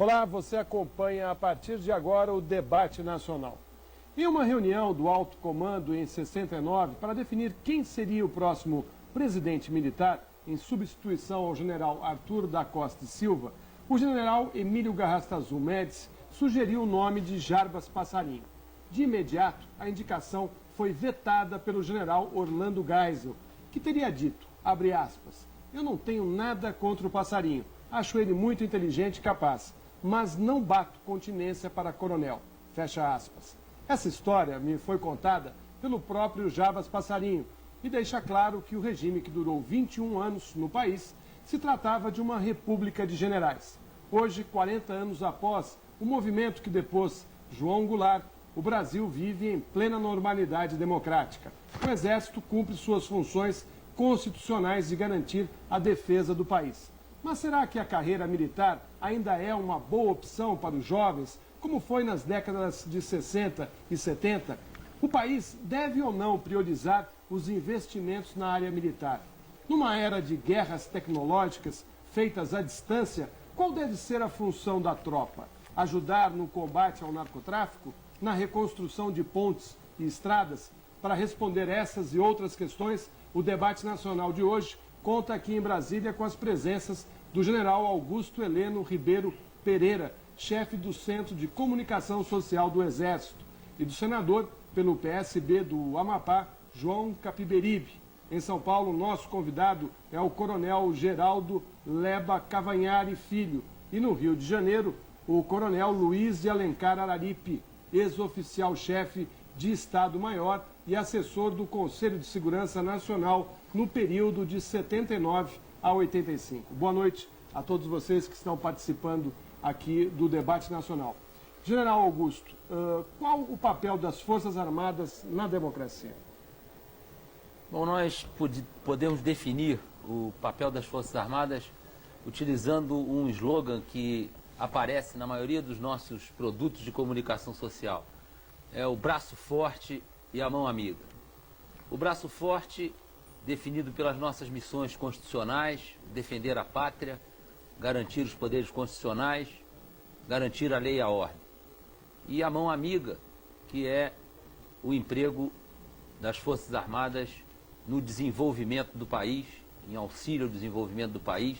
Olá, você acompanha a partir de agora o debate nacional. Em uma reunião do alto comando em 69 para definir quem seria o próximo presidente militar em substituição ao general Arthur da Costa e Silva, o general Emílio Garrastazu Médici sugeriu o nome de Jarbas Passarinho. De imediato, a indicação foi vetada pelo general Orlando Geisel, que teria dito, abre aspas, eu não tenho nada contra o Passarinho, acho ele muito inteligente e capaz, mas não bato continência para coronel, fecha aspas. Essa história me foi contada pelo próprio Jarbas Passarinho e deixa claro que o regime que durou 21 anos no país se tratava de uma república de generais. Hoje, 40 anos após o movimento que depôs João Goulart, o Brasil vive em plena normalidade democrática. O Exército cumpre suas funções constitucionais de garantir a defesa do país. Mas será que a carreira militar ainda é uma boa opção para os jovens, como foi nas décadas de 60 e 70? O país deve ou não priorizar os investimentos na área militar? Numa era de guerras tecnológicas feitas à distância, qual deve ser a função da tropa? Ajudar no combate ao narcotráfico? Na reconstrução de pontes e estradas? Para responder essas e outras questões, o debate nacional de hoje conta aqui em Brasília com as presenças do general Augusto Heleno Ribeiro Pereira, chefe do Centro de Comunicação Social do Exército, e do senador pelo PSB do Amapá, João Capiberibe. Em São Paulo, nosso convidado é o coronel Geraldo Leba Cavanhari Filho, e no Rio de Janeiro, o coronel Luiz de Alencar Araripe, ex-oficial-chefe de Estado-Maior e assessor do Conselho de Segurança Nacional no período de 79 a 85. Boa noite a todos vocês que estão participando aqui do debate nacional. General Augusto, qual o papel das Forças Armadas na democracia? Bom, nós podemos definir o papel das Forças Armadas utilizando um slogan que aparece na maioria dos nossos produtos de comunicação social. É o braço forte e a mão amiga. O braço forte, definido pelas nossas missões constitucionais, defender a pátria, garantir os poderes constitucionais, garantir a lei e a ordem. E a mão amiga, que é o emprego das Forças Armadas no desenvolvimento do país, em auxílio ao desenvolvimento do país.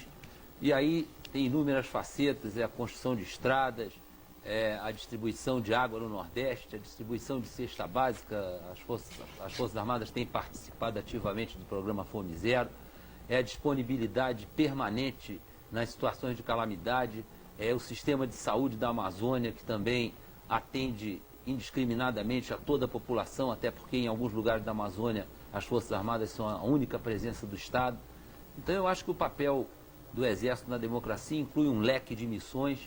E aí tem inúmeras facetas, é a construção de estradas, é a distribuição de água no Nordeste, a distribuição de cesta básica, as Forças Armadas têm participado ativamente do programa Fome Zero, é a disponibilidade permanente nas situações de calamidade, é o sistema de saúde da Amazônia, que também atende indiscriminadamente a toda a população, até porque em alguns lugares da Amazônia as Forças Armadas são a única presença do Estado. Então eu acho que o papel do Exército na democracia inclui um leque de missões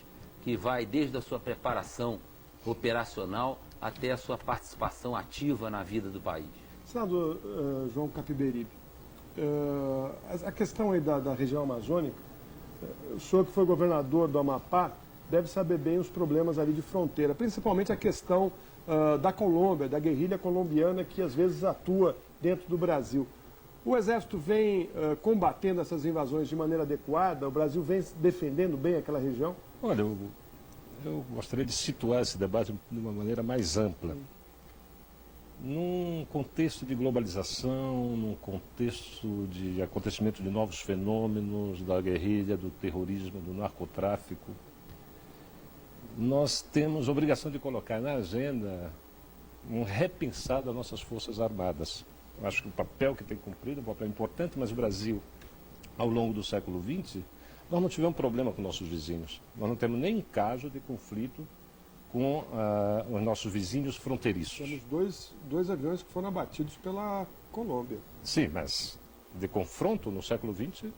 que vai desde a sua preparação operacional até a sua participação ativa na vida do país. Senador João Capiberibe, a questão aí da região amazônica, o senhor que foi governador do Amapá deve saber bem os problemas ali de fronteira, principalmente a questão da Colômbia, da guerrilha colombiana que às vezes atua dentro do Brasil. O Exército vem combatendo essas invasões de maneira adequada? O Brasil vem defendendo bem aquela região? Olha, eu gostaria de situar esse debate de uma maneira mais ampla. Num contexto de globalização, num contexto de acontecimento de novos fenômenos, da guerrilha, do terrorismo, do narcotráfico, nós temos a obrigação de colocar na agenda um repensar das nossas Forças Armadas. Eu acho que o papel que tem cumprido é um papel importante, mas o Brasil, ao longo do século XX, nós não tivemos problema com nossos vizinhos. Nós não temos nem caso de conflito com os nossos vizinhos fronteiriços. Temos dois aviões que foram abatidos pela Colômbia. Sim, mas de confronto no século XX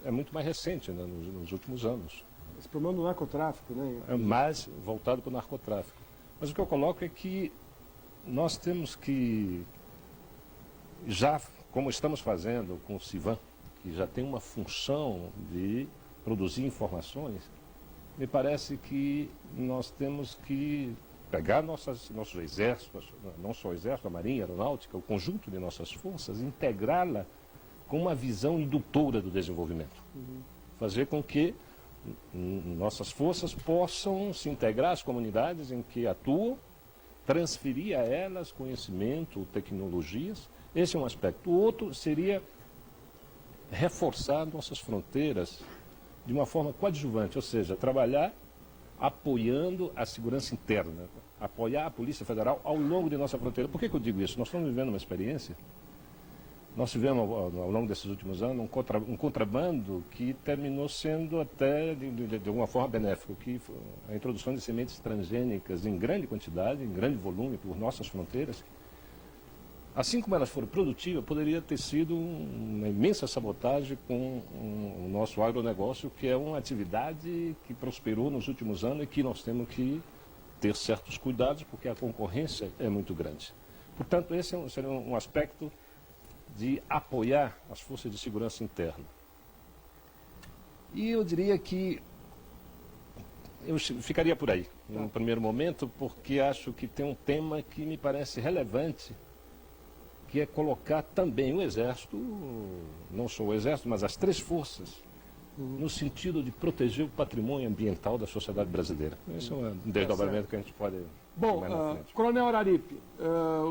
é muito mais recente, né, nos últimos anos. Esse problema do narcotráfico, né? É mais voltado para o narcotráfico. Mas o que eu coloco é que nós temos que, já como estamos fazendo com o CIVAM, que já tem uma função de produzir informações, me parece que nós temos que pegar nossos exércitos, não só o exército, a marinha, a aeronáutica, o conjunto de nossas forças, integrá-la com uma visão indutora do desenvolvimento. Fazer com que nossas forças possam se integrar às comunidades em que atuam, transferir a elas conhecimento, tecnologias. Esse é um aspecto. O outro seria reforçar nossas fronteiras de uma forma coadjuvante, ou seja, trabalhar apoiando a segurança interna, apoiar a Polícia Federal ao longo de nossa fronteira. Por que eu digo isso? Nós estamos vivendo uma experiência. Nós tivemos, ao longo desses últimos anos, um contrabando que terminou sendo até, de alguma forma, benéfico, que foi a introdução de sementes transgênicas em grande quantidade, em grande volume, por nossas fronteiras. Assim como elas foram produtivas, poderia ter sido uma imensa sabotagem com o nosso agronegócio, que é uma atividade que prosperou nos últimos anos e que nós temos que ter certos cuidados, porque a concorrência é muito grande. Portanto, esse seria um aspecto de apoiar as forças de segurança interna. E eu diria que eu ficaria por aí, no primeiro momento, porque acho que tem um tema que me parece relevante, que é colocar também o Exército, não só o Exército, mas as três forças, no sentido de proteger o patrimônio ambiental da sociedade brasileira. Esse é um desdobramento que a gente pode... Bom, Coronel Araripe,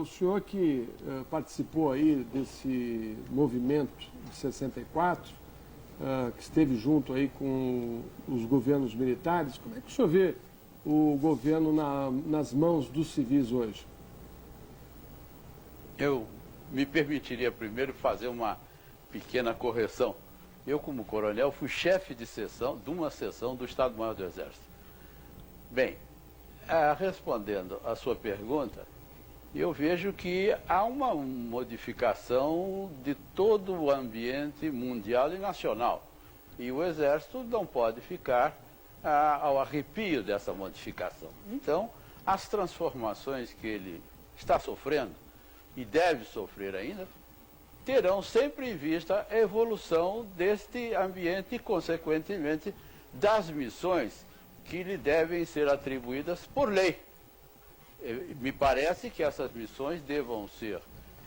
o senhor que participou aí desse movimento de 64, que esteve junto aí com os governos militares, como é que o senhor vê o governo nas mãos dos civis hoje? Eu me permitiria primeiro fazer uma pequena correção. Eu, como coronel, fui chefe de seção, de uma seção do Estado-Maior do Exército. Bem, respondendo à sua pergunta, eu vejo que há uma modificação de todo o ambiente mundial e nacional. E o Exército não pode ficar ao arrepio dessa modificação. Então, as transformações que ele está sofrendo, e deve sofrer ainda, terão sempre em vista a evolução deste ambiente e, consequentemente, das missões que lhe devem ser atribuídas por lei. Me parece que essas missões devam ser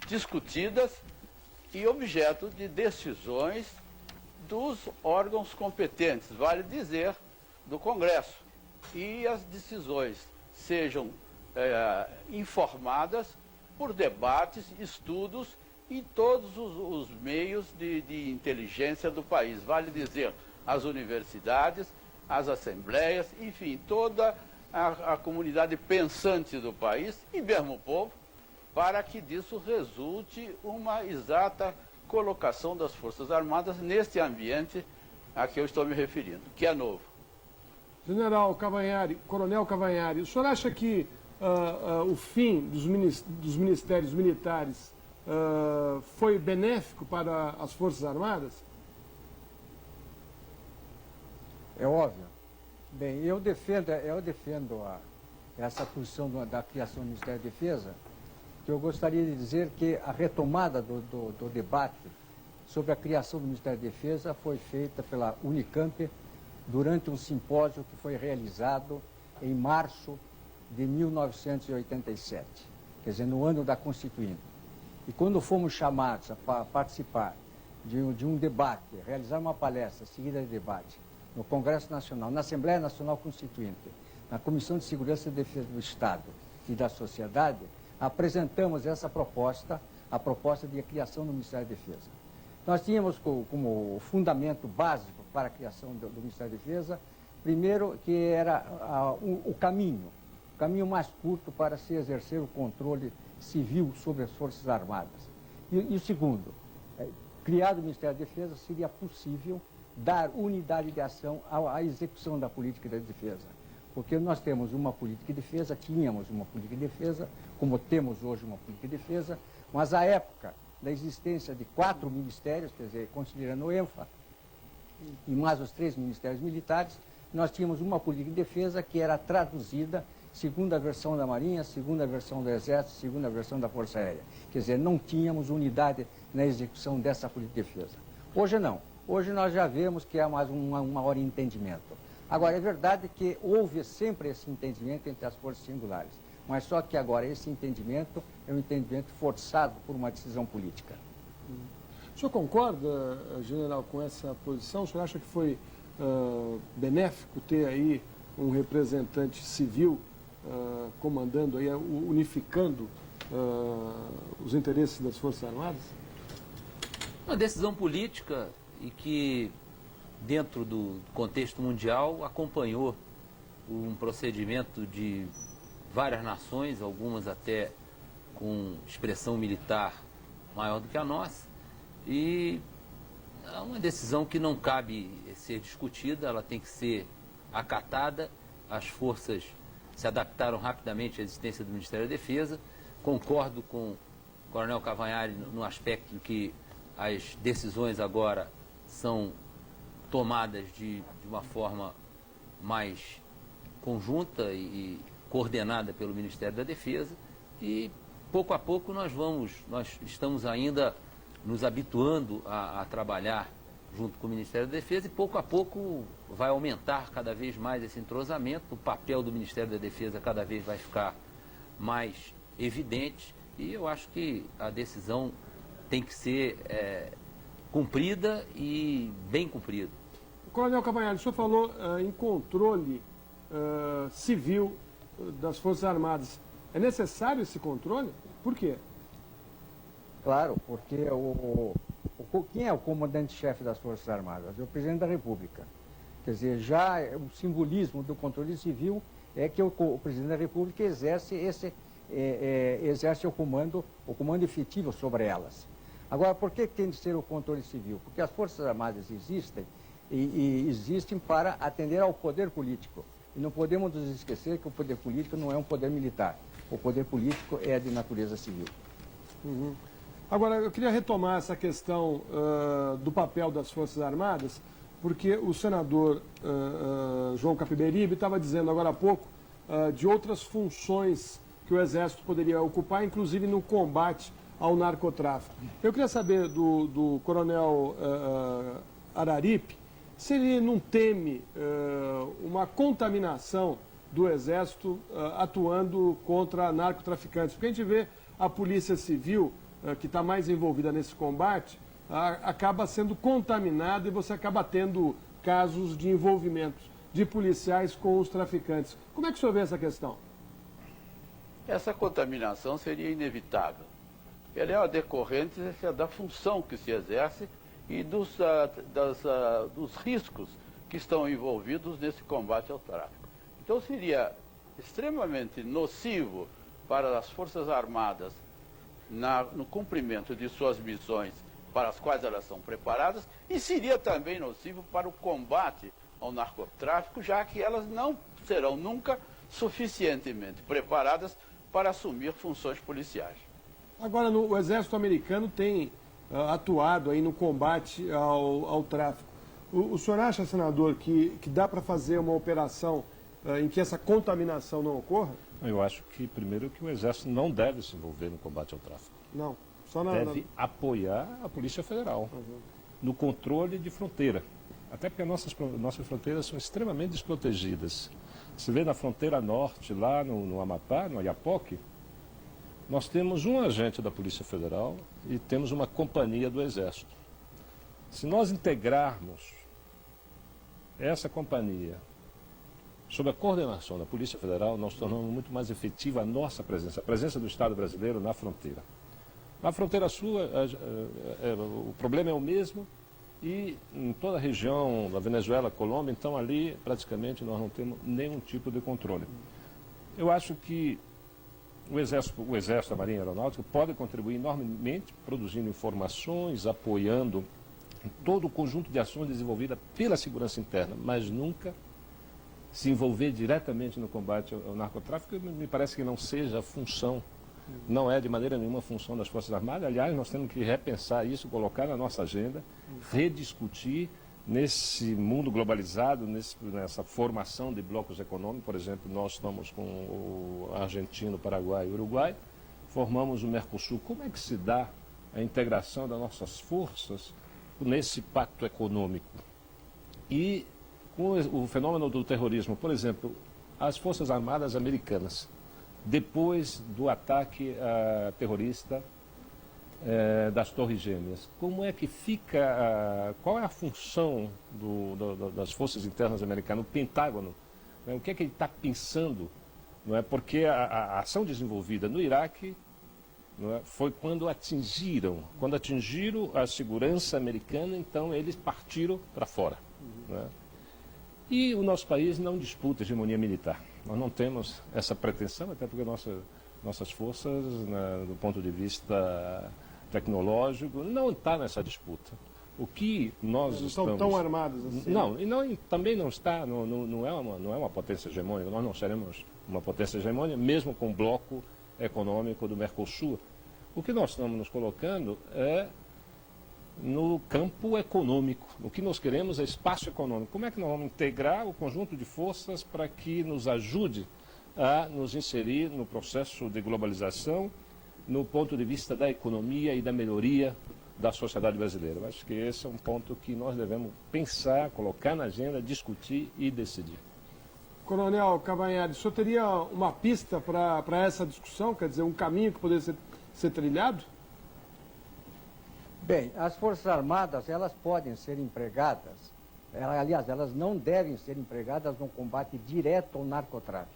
discutidas e objeto de decisões dos órgãos competentes, vale dizer, do Congresso. E as decisões sejam informadas por debates, estudos em todos os meios de inteligência do país. Vale dizer, as universidades, as assembleias, enfim, toda a comunidade pensante do país e mesmo o povo, para que disso resulte uma exata colocação das Forças Armadas neste ambiente a que eu estou me referindo, que é novo. General Cavanhari, Coronel Cavanhari, o senhor acha que o fim dos ministérios militares foi benéfico para as Forças Armadas? É óbvio. Bem, eu defendo essa posição da criação do Ministério da Defesa, que eu gostaria de dizer que a retomada do debate sobre a criação do Ministério da Defesa foi feita pela Unicamp durante um simpósio que foi realizado em março de 1987, quer dizer, no ano da Constituinte. E quando fomos chamados a participar de um debate, realizar uma palestra seguida de debate no Congresso Nacional, na Assembleia Nacional Constituinte, na Comissão de Segurança e Defesa do Estado e da Sociedade, apresentamos essa proposta, a proposta de criação do Ministério da Defesa. Nós tínhamos como fundamento básico para a criação do Ministério da Defesa, primeiro, que era o caminho mais curto para se exercer o controle civil sobre as Forças Armadas. E o segundo, criado o Ministério da Defesa, seria possível dar unidade de ação à execução da política de defesa. Porque nós temos uma política de defesa, tínhamos uma política de defesa, como temos hoje uma política de defesa, mas à época da existência de 4 ministérios, quer dizer, considerando o ENFA e mais os 3 ministérios militares, nós tínhamos uma política de defesa que era traduzida segundo a versão da Marinha, segundo a versão do Exército, segundo a versão da Força Aérea. Quer dizer, não tínhamos unidade na execução dessa política de defesa. Hoje não. Hoje nós já vemos que há mais um maior entendimento. Agora, é verdade que houve sempre esse entendimento entre as forças singulares, mas só que agora esse entendimento é um entendimento forçado por uma decisão política. O senhor concorda, general, com essa posição? O senhor acha que foi benéfico ter aí um representante civil comandando, aí, unificando os interesses das Forças Armadas? Uma decisão política e que, dentro do contexto mundial, acompanhou um procedimento de várias nações, algumas até com expressão militar maior do que a nossa, e é uma decisão que não cabe ser discutida, ela tem que ser acatada. As forças se adaptaram rapidamente à existência do Ministério da Defesa. Concordo com o Coronel Cavanhari no aspecto de que as decisões agora são tomadas de uma forma mais conjunta e coordenada pelo Ministério da Defesa, e pouco a pouco nós estamos ainda nos habituando a trabalhar junto com o Ministério da Defesa, e pouco a pouco vai aumentar cada vez mais esse entrosamento, o papel do Ministério da Defesa cada vez vai ficar mais evidente, e eu acho que a decisão tem que ser cumprida e bem cumprida. Coronel Cavanhari, o senhor falou em controle civil das Forças Armadas. É necessário esse controle? Por quê? Claro, porque quem é o comandante-chefe das Forças Armadas? É o presidente da República. Quer dizer, já o simbolismo do controle civil é que o presidente da República exerce o comando efetivo sobre elas. Agora, por que tem de ser o controle civil? Porque as Forças Armadas existem e existem para atender ao poder político. E não podemos nos esquecer que o poder político não é um poder militar. O poder político é de natureza civil. Uhum. Agora, eu queria retomar essa questão do papel das Forças Armadas, porque o senador João Capiberibe estava dizendo agora há pouco de outras funções que o Exército poderia ocupar, inclusive no combate ao narcotráfico. Eu queria saber do coronel Araripe se ele não teme uma contaminação do Exército atuando contra narcotraficantes. Porque a gente vê a Polícia Civil, que está mais envolvida nesse combate, acaba sendo contaminada e você acaba tendo casos de envolvimento de policiais com os traficantes. Como é que o senhor vê essa questão? Essa contaminação seria inevitável. Ela é uma decorrente da função que se exerce e dos riscos que estão envolvidos nesse combate ao tráfico. Então seria extremamente nocivo para as Forças Armadas no cumprimento de suas missões para as quais elas são preparadas, e seria também nocivo para o combate ao narcotráfico, já que elas não serão nunca suficientemente preparadas para assumir funções policiais. Agora, o Exército americano tem atuado aí no combate ao tráfico. O senhor acha, senador, que dá para fazer uma operação em que essa contaminação não ocorra? Eu acho que, primeiro, que o Exército não deve se envolver no combate ao tráfico. Não. Deve apoiar a Polícia Federal no controle de fronteira. Até porque nossas fronteiras são extremamente desprotegidas. Se vê na fronteira norte, lá no Amapá, no Oiapoque, nós temos um agente da Polícia Federal e temos uma companhia do Exército. Se nós integrarmos essa companhia sob a coordenação da Polícia Federal, nós tornamos muito mais efetiva a nossa presença, a presença do Estado brasileiro na fronteira. Na fronteira sul, o problema é o mesmo, e em toda a região da Venezuela, Colômbia, então ali praticamente nós não temos nenhum tipo de controle. Eu acho que o Exército, a Marinha Aeronáutica, pode contribuir enormemente, produzindo informações, apoiando todo o conjunto de ações desenvolvidas pela segurança interna, mas nunca se envolver diretamente no combate ao narcotráfico. Me parece que não seja a função, não é de maneira nenhuma função das Forças Armadas. Aliás, nós temos que repensar isso, colocar na nossa agenda, rediscutir nesse mundo globalizado, nessa formação de blocos econômicos. Por exemplo, nós estamos com o Argentina, o Paraguai e o Uruguai, formamos o Mercosul. Como é que se dá a integração das nossas forças nesse pacto econômico? E com o fenômeno do terrorismo, por exemplo, as Forças Armadas americanas, depois do ataque terrorista das Torres Gêmeas. Como é que fica, qual é a função das forças internas americanas, o Pentágono, né? O que é que ele está pensando? Não é? Porque a ação desenvolvida no Iraque, não é, foi quando atingiram a segurança americana, então eles partiram para fora. Não é? E o nosso país não disputa hegemonia militar. Nós não temos essa pretensão, até porque nossas forças, né, do ponto de vista tecnológico, não está nessa disputa. O que nós Não estamos... estão tão armados assim. Não, e também não está, não é uma potência hegemônica. Nós não seremos uma potência hegemônica, mesmo com o bloco econômico do Mercosul. O que nós estamos nos colocando é no campo econômico. O que nós queremos é espaço econômico. Como é que nós vamos integrar o conjunto de forças para que nos ajude a nos inserir no processo de globalização, no ponto de vista da economia e da melhoria da sociedade brasileira? Eu acho que esse é um ponto que nós devemos pensar, colocar na agenda, discutir e decidir. Coronel Cavanhaque, o senhor teria uma pista para essa discussão? Quer dizer, um caminho que poderia ser trilhado? Bem, as Forças Armadas, elas podem ser empregadas, aliás, elas não devem ser empregadas no combate direto ao narcotráfico,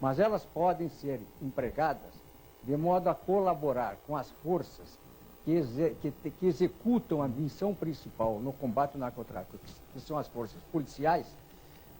mas elas podem ser empregadas de modo a colaborar com as forças que executam a missão principal no combate ao narcotráfico, que são as forças policiais,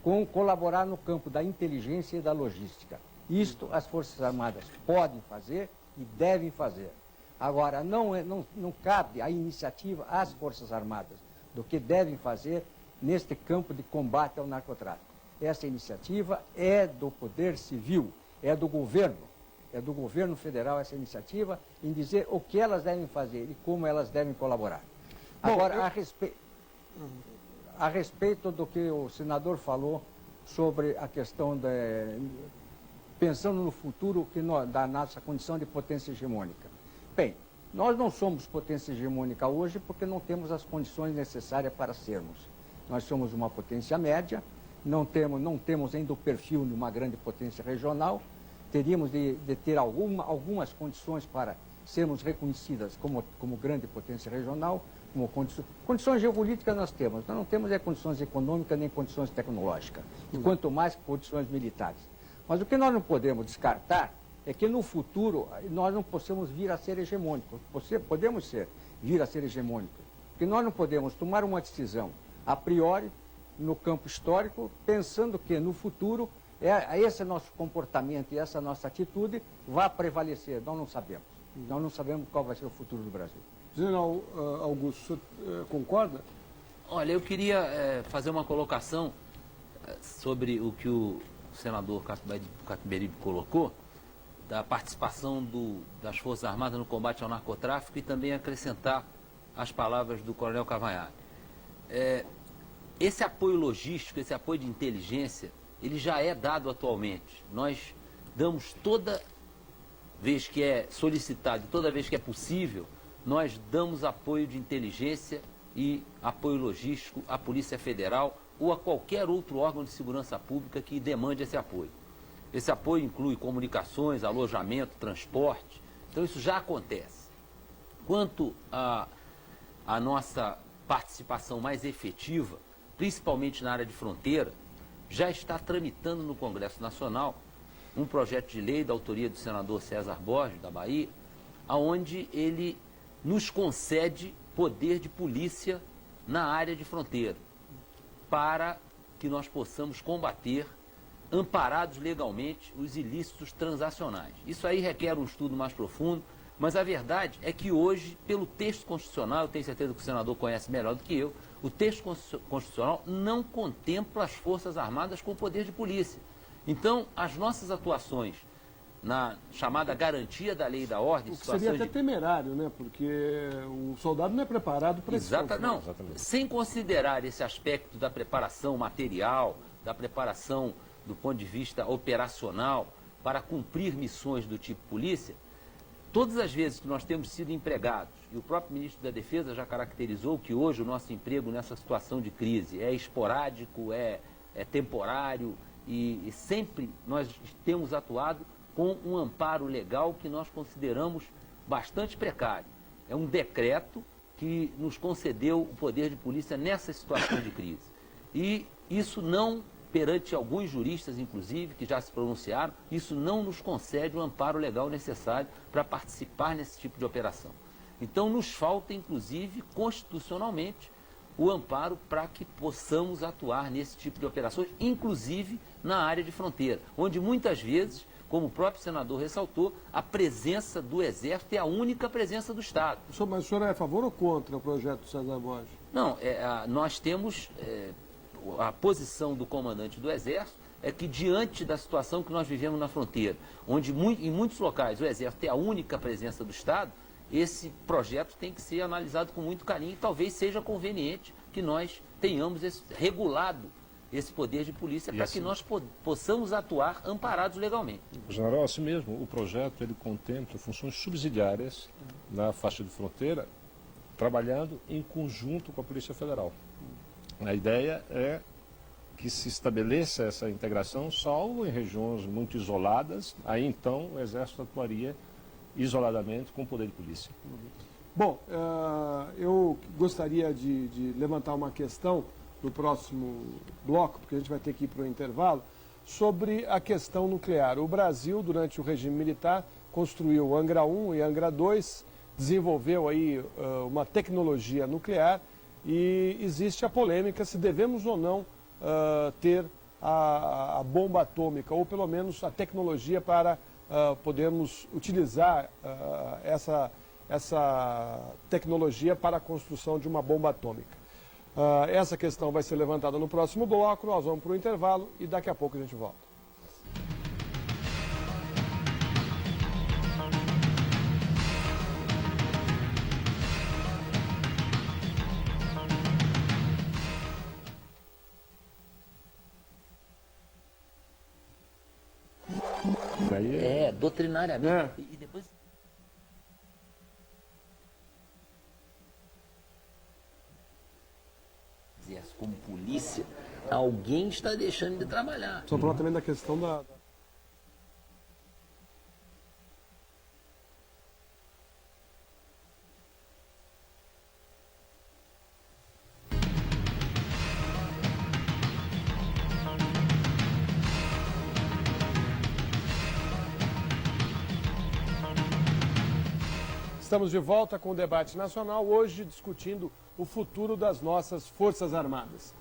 com colaborar no campo da inteligência e da logística. Isto as Forças Armadas podem fazer e devem fazer. Agora, não cabe a iniciativa às Forças Armadas do que devem fazer neste campo de combate ao narcotráfico. Essa iniciativa é do Poder Civil, é do governo federal essa iniciativa, em dizer o que elas devem fazer e como elas devem colaborar. Agora, a respeito do que o senador falou sobre a questão pensando no futuro da nossa condição de potência hegemônica. Bem, nós não somos potência hegemônica hoje porque não temos as condições necessárias para sermos. Nós somos uma potência média, não temos ainda o perfil de uma grande potência regional, teríamos de ter algumas condições para sermos reconhecidas como grande potência regional, como condições geopolíticas nós não temos condições econômicas nem condições tecnológicas, e quanto mais condições militares. Mas o que nós não podemos descartar é que no futuro nós não possamos vir a ser hegemônicos. Podemos vir a ser hegemônicos, porque nós não podemos tomar uma decisão a priori no campo histórico, pensando que no futuro esse nosso comportamento e essa nossa atitude vai prevalecer. Nós não sabemos. Nós não sabemos qual vai ser o futuro do Brasil. General Augusto, o senhor concorda? Olha, eu queria fazer uma colocação sobre o que o senador Capiberibe colocou, da participação das Forças Armadas no combate ao narcotráfico e também acrescentar as palavras do Coronel Cavanhaque. Esse apoio logístico, esse apoio de inteligência, ele já é dado atualmente. Nós damos toda vez que é solicitado, toda vez que é possível, nós damos apoio de inteligência e apoio logístico à Polícia Federal ou a qualquer outro órgão de segurança pública que demande esse apoio. Esse apoio inclui comunicações, alojamento, transporte. Então isso já acontece. Quanto à nossa participação mais efetiva, principalmente na área de fronteira, já está tramitando no Congresso Nacional um projeto de lei da autoria do senador César Borges, da Bahia, onde ele nos concede poder de polícia na área de fronteira, para que nós possamos combater, amparados legalmente, os ilícitos transacionais. Isso aí requer um estudo mais profundo, mas a verdade é que hoje, pelo texto constitucional, eu tenho certeza que o senador conhece melhor do que eu, o texto constitucional não contempla as Forças Armadas com poder de polícia. Então, as nossas atuações na chamada garantia da lei e da ordem... O que seria até temerário, né? Porque o soldado não é preparado para isso. Não, Exatamente. Sem considerar esse aspecto da preparação material, da preparação do ponto de vista operacional, para cumprir missões do tipo polícia, todas as vezes que nós temos sido empregados, e o próprio ministro da Defesa já caracterizou que hoje o nosso emprego nessa situação de crise é esporádico, é temporário, e sempre nós temos atuado com um amparo legal que nós consideramos bastante precário. É um decreto que nos concedeu o poder de polícia nessa situação de crise. E isso não, perante alguns juristas, inclusive, que já se pronunciaram, isso não nos concede o amparo legal necessário para participar nesse tipo de operação. Então, nos falta, inclusive, constitucionalmente, o amparo para que possamos atuar nesse tipo de operações, inclusive na área de fronteira, onde muitas vezes, como o próprio senador ressaltou, a presença do Exército é a única presença do Estado. Mas o senhor é a favor ou contra o projeto do César Borges? Não, nós temos a posição do comandante do Exército é que diante da situação que nós vivemos na fronteira, onde em muitos locais o Exército é a única presença do Estado, esse projeto tem que ser analisado com muito carinho e talvez seja conveniente que nós tenhamos regulado esse poder de polícia para que nós possamos atuar amparados legalmente. General, assim mesmo, o projeto ele contempla funções subsidiárias na faixa de fronteira, trabalhando em conjunto com a Polícia Federal. A ideia é que se estabeleça essa integração, salvo em regiões muito isoladas, aí então o Exército atuaria isoladamente com o poder de polícia. Bom, eu gostaria de levantar uma questão no próximo bloco, porque a gente vai ter que ir para o intervalo, sobre a questão nuclear. O Brasil, durante o regime militar, construiu o Angra 1 e Angra 2, desenvolveu aí uma tecnologia nuclear e existe a polêmica se devemos ou não ter a bomba atômica, ou pelo menos a tecnologia para podermos utilizar essa tecnologia para a construção de uma bomba atômica. Essa questão vai ser levantada no próximo bloco, nós vamos para o intervalo e daqui a pouco a gente volta. Doutrinariamente. E depois... Como polícia, alguém está deixando de trabalhar. Só falar também da questão da... Estamos de volta com o debate nacional, hoje discutindo o futuro das nossas Forças Armadas.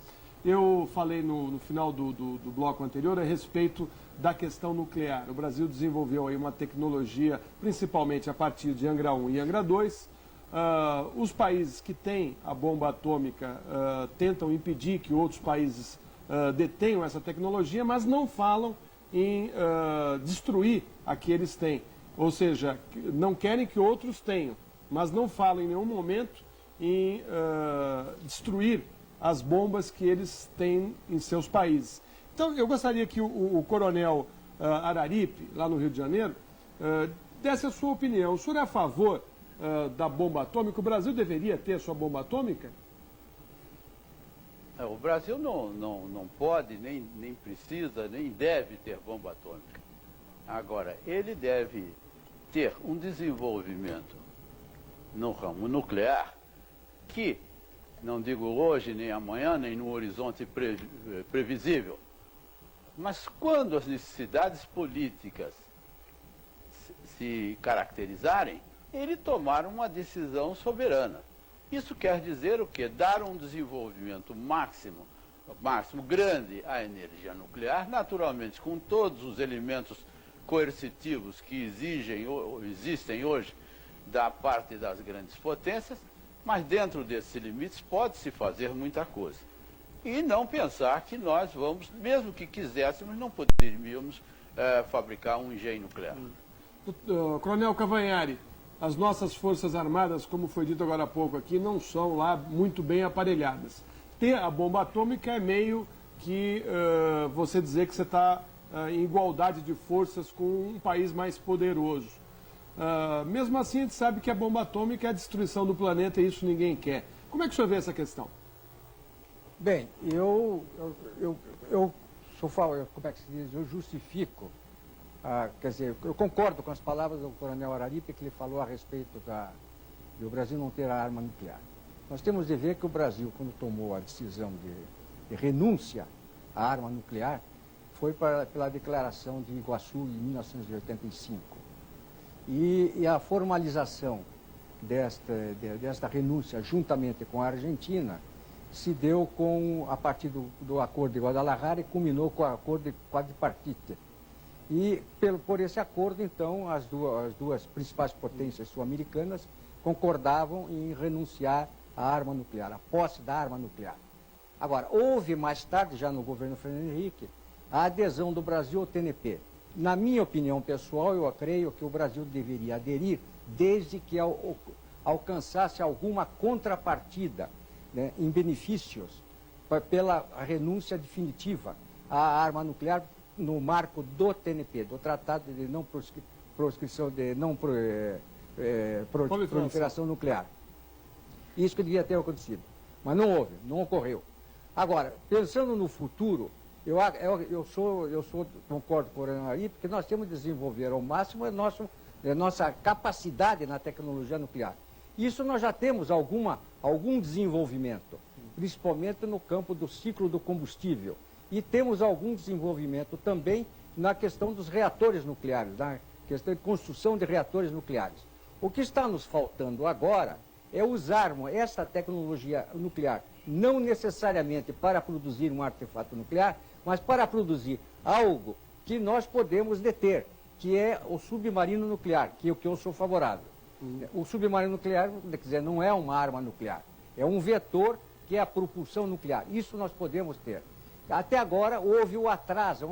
Eu falei no final do bloco anterior a respeito da questão nuclear. O Brasil desenvolveu aí uma tecnologia, principalmente a partir de Angra 1 e Angra 2. Os países que têm a bomba atômica tentam impedir que outros países detenham essa tecnologia, mas não falam em destruir a que eles têm. Ou seja, não querem que outros tenham, mas não falam em nenhum momento em destruir as bombas que eles têm em seus países. Então, eu gostaria que o coronel Araripe, lá no Rio de Janeiro, desse a sua opinião. O senhor é a favor da bomba atômica? O Brasil deveria ter sua bomba atômica? O Brasil não pode, nem precisa, nem deve ter bomba atômica. Agora, ele deve ter um desenvolvimento no ramo nuclear que, não digo hoje, nem amanhã, nem no horizonte previsível, mas quando as necessidades políticas se caracterizarem, ele tomar uma decisão soberana. Isso quer dizer o quê? Dar um desenvolvimento máximo grande à energia nuclear, naturalmente com todos os elementos coercitivos que existem hoje da parte das grandes potências, mas dentro desses limites pode-se fazer muita coisa. E não pensar que nós vamos, mesmo que quiséssemos, não poderíamos fabricar um engenho nuclear. Coronel Cavanhari, as nossas Forças Armadas, como foi dito agora há pouco aqui, não são lá muito bem aparelhadas. Ter a bomba atômica é meio que você dizer que você está em igualdade de forças com um país mais poderoso. Mesmo assim, a gente sabe que a bomba atômica é a destruição do planeta e isso ninguém quer. Como é que o senhor vê essa questão? Bem, como é que se diz? Eu justifico, quer dizer, eu concordo com as palavras do coronel Araripe, que ele falou a respeito de o Brasil não ter a arma nuclear. Nós temos de ver que o Brasil, quando tomou a decisão de renúncia à arma nuclear, foi pela Declaração de Iguaçu em 1985. E a formalização desta renúncia, juntamente com a Argentina, se deu a partir do Acordo de Guadalajara e culminou com o Acordo de Quadripartite. E por esse acordo, então, as duas principais potências sul-americanas concordavam em renunciar à arma nuclear, à posse da arma nuclear. Agora, houve mais tarde, já no governo Fernando Henrique, a adesão do Brasil ao TNP. Na minha opinião pessoal, eu creio que o Brasil deveria aderir desde que alcançasse alguma contrapartida, né, em benefícios pela renúncia definitiva à arma nuclear no marco do TNP, do Tratado de Não Proscrição de Não Proliferação Nuclear. Isso que devia ter acontecido, mas não houve, não ocorreu. Agora, pensando no futuro, eu concordo com o Coronel aí, porque nós temos que desenvolver ao máximo a nossa capacidade na tecnologia nuclear. Isso nós já temos algum desenvolvimento, principalmente no campo do ciclo do combustível. E temos algum desenvolvimento também na questão dos reatores nucleares, na questão de construção de reatores nucleares. O que está nos faltando agora é usarmos essa tecnologia nuclear, não necessariamente para produzir um artefato nuclear, mas para produzir algo que nós podemos deter, que é o submarino nuclear, que é o que eu sou favorável. O submarino nuclear, quer dizer, não é uma arma nuclear, é um vetor que é a propulsão nuclear. Isso nós podemos ter. Até agora houve um atraso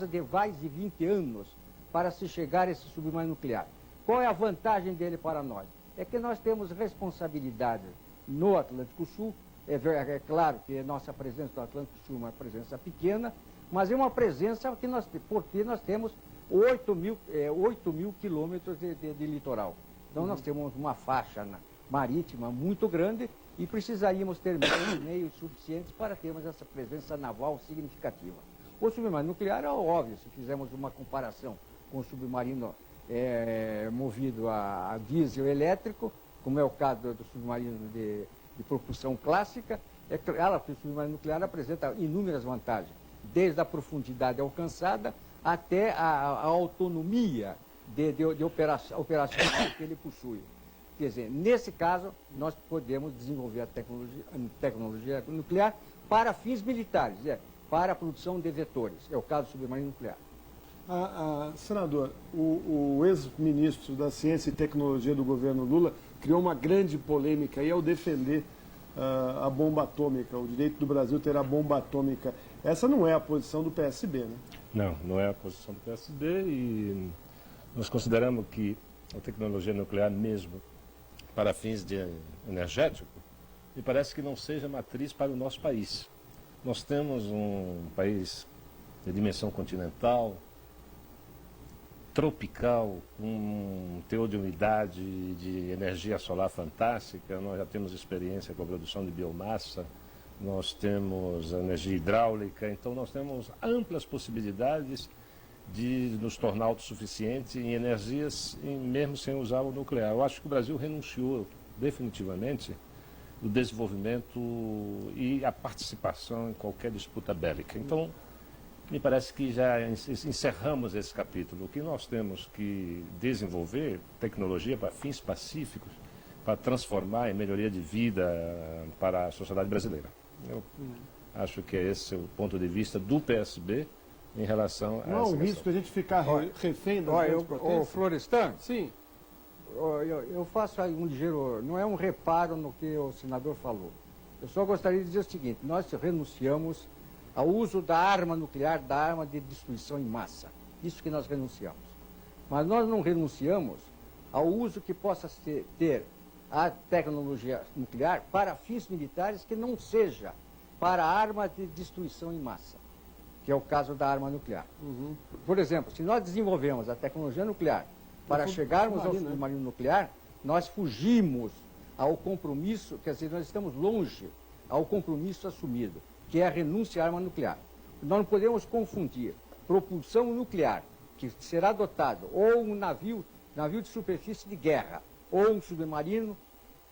de mais de 20 anos para se chegar a esse submarino nuclear. Qual é a vantagem dele para nós? É que nós temos responsabilidade no Atlântico Sul. É claro que a nossa presença no Atlântico Sul é uma presença pequena, mas é uma presença porque nós temos 8 mil quilômetros de litoral. Então nós temos uma faixa marítima muito grande e precisaríamos ter meios suficientes para termos essa presença naval significativa. O submarino nuclear é óbvio, se fizermos uma comparação com o submarino movido a diesel elétrico, como é o caso do submarino de propulsão clássica, o submarino nuclear apresenta inúmeras vantagens, desde a profundidade alcançada até a autonomia de operacional que ele possui. Quer dizer, nesse caso, nós podemos desenvolver a tecnologia nuclear para fins militares, para a produção de vetores. É o caso do submarino nuclear. Senador, o ex-ministro da Ciência e Tecnologia do governo Lula criou uma grande polêmica aí ao defender a bomba atômica, o direito do Brasil ter a bomba atômica. Essa não é a posição do PSB, né? Não, não é a posição do PSB e nós consideramos que a tecnologia nuclear mesmo para fins energéticos, me parece que não seja matriz para o nosso país. Nós temos um país de dimensão continental, tropical, um teor de umidade, de energia solar fantástica. Nós já temos experiência com a produção de biomassa, nós temos energia hidráulica, então nós temos amplas possibilidades de nos tornar autossuficientes em energias, mesmo sem usar o nuclear. Eu acho que o Brasil renunciou definitivamente o desenvolvimento e a participação em qualquer disputa bélica. Então, me parece que já encerramos esse capítulo. O que nós temos que desenvolver tecnologia para fins pacíficos, para transformar em melhoria de vida para a sociedade brasileira. Eu acho que esse é o ponto de vista do PSB em relação a não há um risco a gente ficar refém das grandes potências? Ô, Florestan, sim. Eu faço aí um ligeiro, não é um reparo no que o senador falou. Eu só gostaria de dizer o seguinte: nós renunciamos ao uso da arma nuclear, da arma de destruição em massa. Isso que nós renunciamos. Mas nós não renunciamos ao uso que possa ter a tecnologia nuclear para fins militares que não seja para arma de destruição em massa, que é o caso da arma nuclear. Por exemplo, se nós desenvolvemos a tecnologia nuclear para chegarmos ao submarino nuclear, nós fugimos ao compromisso, quer dizer, nós estamos longe ao compromisso assumido, que é a renúncia à arma nuclear. Nós não podemos confundir propulsão nuclear, que será dotado ou um navio de superfície de guerra, ou um submarino,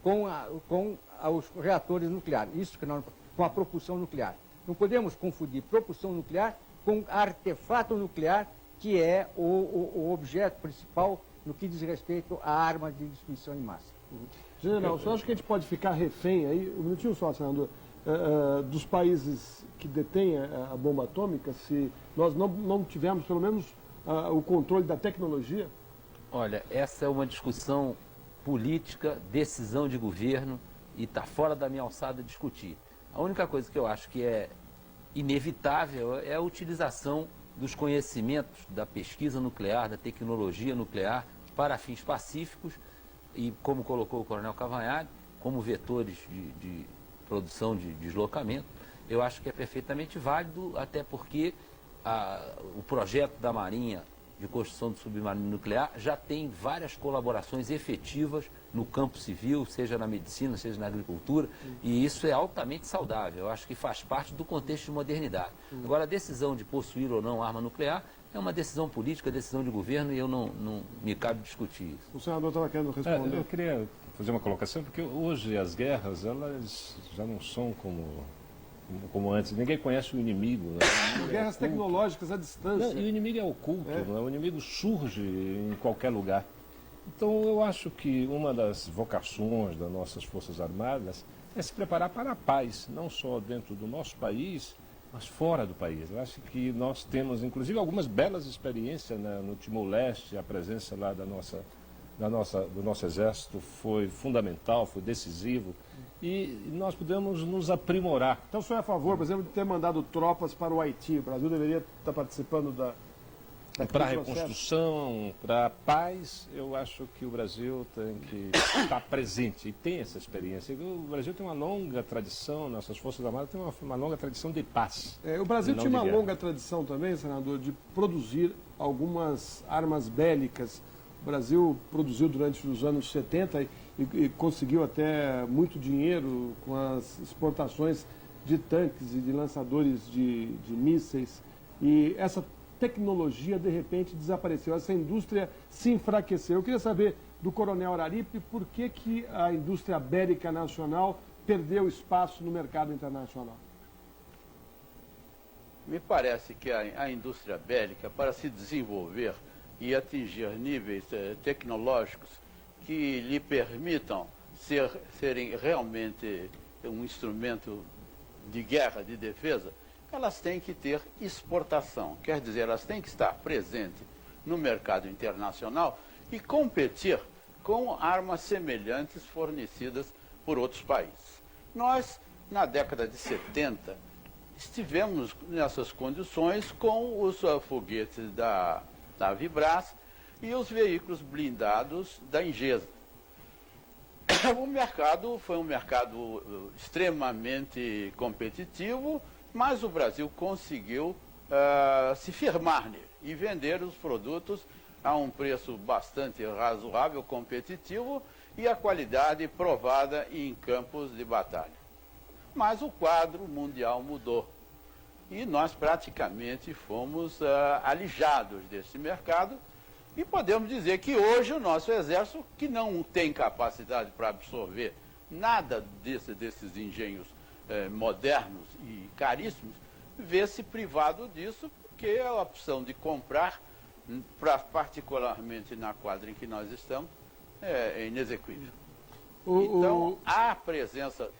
os reatores nucleares, isso que nós, com a propulsão nuclear. Não podemos confundir propulsão nuclear com artefato nuclear, que é o objeto principal no que diz respeito à arma de destruição em massa. General, você acha que a gente pode ficar refém aí, um minutinho só, senador, dos países que detêm a bomba atômica, se nós não tivermos pelo menos o controle da tecnologia? Olha, essa é uma discussão política, decisão de governo, e está fora da minha alçada discutir. A única coisa que eu acho que é inevitável é a utilização dos conhecimentos da pesquisa nuclear, da tecnologia nuclear, para fins pacíficos, e como colocou o Coronel Cavanhague, como vetores de produção de deslocamento. Eu acho que é perfeitamente válido, até porque o projeto da Marinha de construção do submarino nuclear já tem várias colaborações efetivas no campo civil, seja na medicina, seja na agricultura, e isso é altamente saudável. Eu acho que faz parte do contexto de modernidade. Agora, a decisão de possuir ou não arma nuclear é uma decisão política, decisão de governo, e eu não me cabe discutir isso. O senador estava querendo responder. Eu queria fazer uma colocação, porque hoje as guerras, elas já não são como antes. Ninguém conhece o inimigo. Né? Guerras tecnológicas à distância. Não, e o inimigo é oculto, né? O inimigo surge em qualquer lugar. Então, eu acho que uma das vocações das nossas Forças Armadas é se preparar para a paz, não só dentro do nosso país, mas fora do país. Eu acho que nós temos, inclusive, algumas belas experiências, né, no Timor-Leste. A presença lá do nosso exército foi fundamental, foi decisivo, e nós podemos nos aprimorar. Então o senhor é a favor, por exemplo, de ter mandado tropas para o Haiti? O Brasil deveria estar participando Para a reconstrução, para a paz, eu acho que o Brasil tem que estar presente, e tem essa experiência. O Brasil tem uma longa tradição, nossas Forças Armadas têm uma longa tradição de paz. O Brasil tinha uma guerra. longa tradição também, senador, de produzir algumas armas bélicas. O Brasil produziu durante os anos 70 e conseguiu até muito dinheiro com as exportações de tanques e de lançadores de mísseis. E essa tecnologia, de repente, desapareceu. Essa indústria se enfraqueceu. Eu queria saber do Coronel Araripe por que a indústria bélica nacional perdeu espaço no mercado internacional. Me parece que a indústria bélica, para se desenvolver e atingir níveis tecnológicos que lhe permitam serem realmente um instrumento de guerra, de defesa, elas têm que ter exportação. Quer dizer, elas têm que estar presentes no mercado internacional e competir com armas semelhantes fornecidas por outros países. Nós, na década de 70, estivemos nessas condições com os foguetes da Vibras e os veículos blindados da Ingesa. O mercado foi um mercado extremamente competitivo, mas o Brasil conseguiu se firmar nele e vender os produtos a um preço bastante razoável, competitivo, e a qualidade provada em campos de batalha. Mas o quadro mundial mudou e nós praticamente fomos alijados desse mercado, e podemos dizer que hoje o nosso exército, que não tem capacidade para absorver nada desses engenhos modernos e caríssimos, vê-se privado disso, porque a opção de comprar, particularmente na quadra em que nós estamos, é inexequível. Então, a presença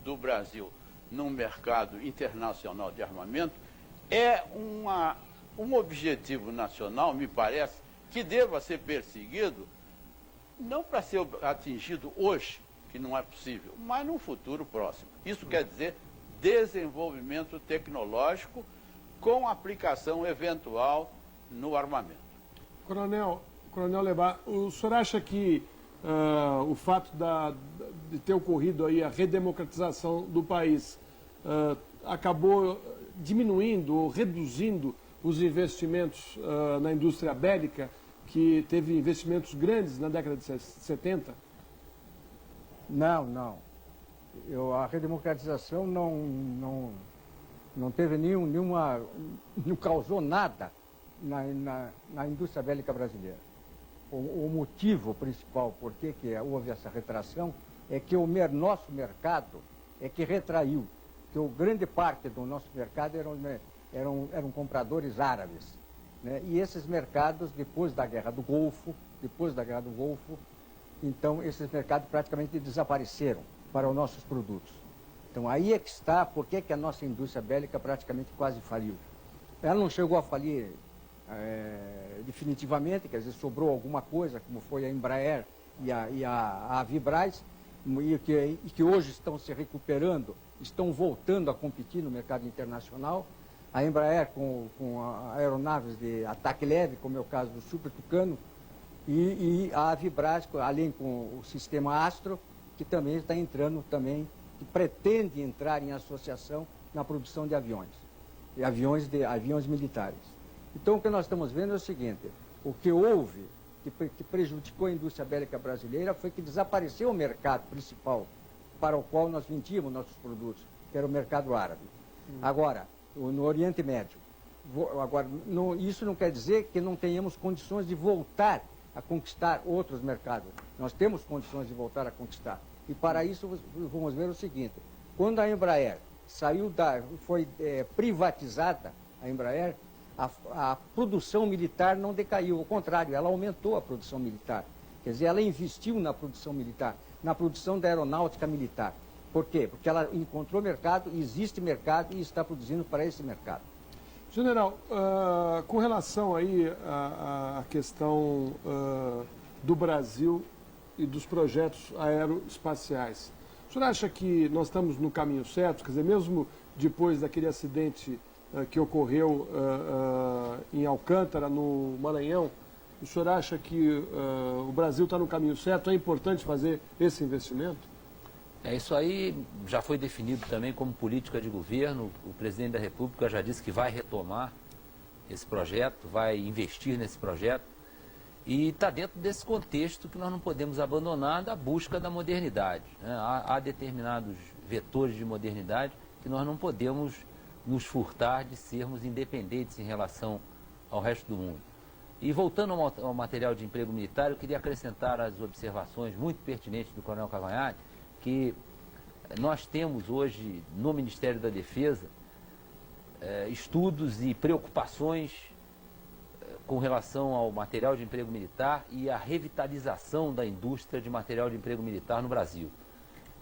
do Brasil no mercado internacional de armamento é um objetivo nacional, me parece, que deva ser perseguido, não para ser atingido hoje, que não é possível, mas num futuro próximo. Isso quer dizer desenvolvimento tecnológico com aplicação eventual no armamento. Coronel Lebar, o senhor acha que o fato de ter ocorrido aí a redemocratização do país acabou diminuindo ou reduzindo os investimentos na indústria bélica, que teve investimentos grandes na década de 70? Não. A redemocratização não teve não causou nada na indústria bélica brasileira. o motivo principal por que houve essa retração é que nosso mercado é que retraiu, que grande parte do nosso mercado eram compradores árabes, né? E esses mercados, depois da Guerra do Golfo, então esses mercados praticamente desapareceram para os nossos produtos. Então aí é que está por que a nossa indústria bélica praticamente quase faliu. Ela não chegou a falir definitivamente, quer dizer, sobrou alguma coisa, como foi a Embraer e a Avibraz, e que hoje estão se recuperando, estão voltando a competir no mercado internacional. A Embraer com aeronaves de ataque leve, como é o caso do Super Tucano, e a Avibraz, além com o sistema Astro, que também está entrando que pretende entrar em associação na produção de aviões, aviões militares. Então, o que nós estamos vendo é o seguinte: o que houve, que prejudicou a indústria bélica brasileira, foi que desapareceu o mercado principal para o qual nós vendíamos nossos produtos, que era o mercado árabe. Agora, no Oriente Médio. Isso não quer dizer que não tenhamos condições de voltar a conquistar outros mercados. Nós temos condições de voltar a conquistar. E para isso, vamos ver o seguinte: quando a Embraer foi privatizada, a Embraer, a produção militar não decaiu, ao contrário, ela aumentou a produção militar. Quer dizer, ela investiu na produção militar, na produção da aeronáutica militar. Por quê? Porque ela encontrou mercado, existe mercado e está produzindo para esse mercado. General, com relação aí à questão do Brasil e dos projetos aeroespaciais, o senhor acha que nós estamos no caminho certo? Quer dizer, mesmo depois daquele acidente que ocorreu em Alcântara, no Maranhão, o senhor acha que o Brasil está no caminho certo? É importante fazer esse investimento? Isso aí já foi definido também como política de governo. O presidente da República já disse que vai retomar esse projeto, vai investir nesse projeto. E está dentro desse contexto que nós não podemos abandonar da busca da modernidade, né? Há determinados vetores de modernidade que nós não podemos nos furtar de sermos independentes em relação ao resto do mundo. E voltando ao material de emprego militar, eu queria acrescentar as observações muito pertinentes do Coronel Cavanhaque, que nós temos hoje no Ministério da Defesa estudos e preocupações com relação ao material de emprego militar e à revitalização da indústria de material de emprego militar no Brasil.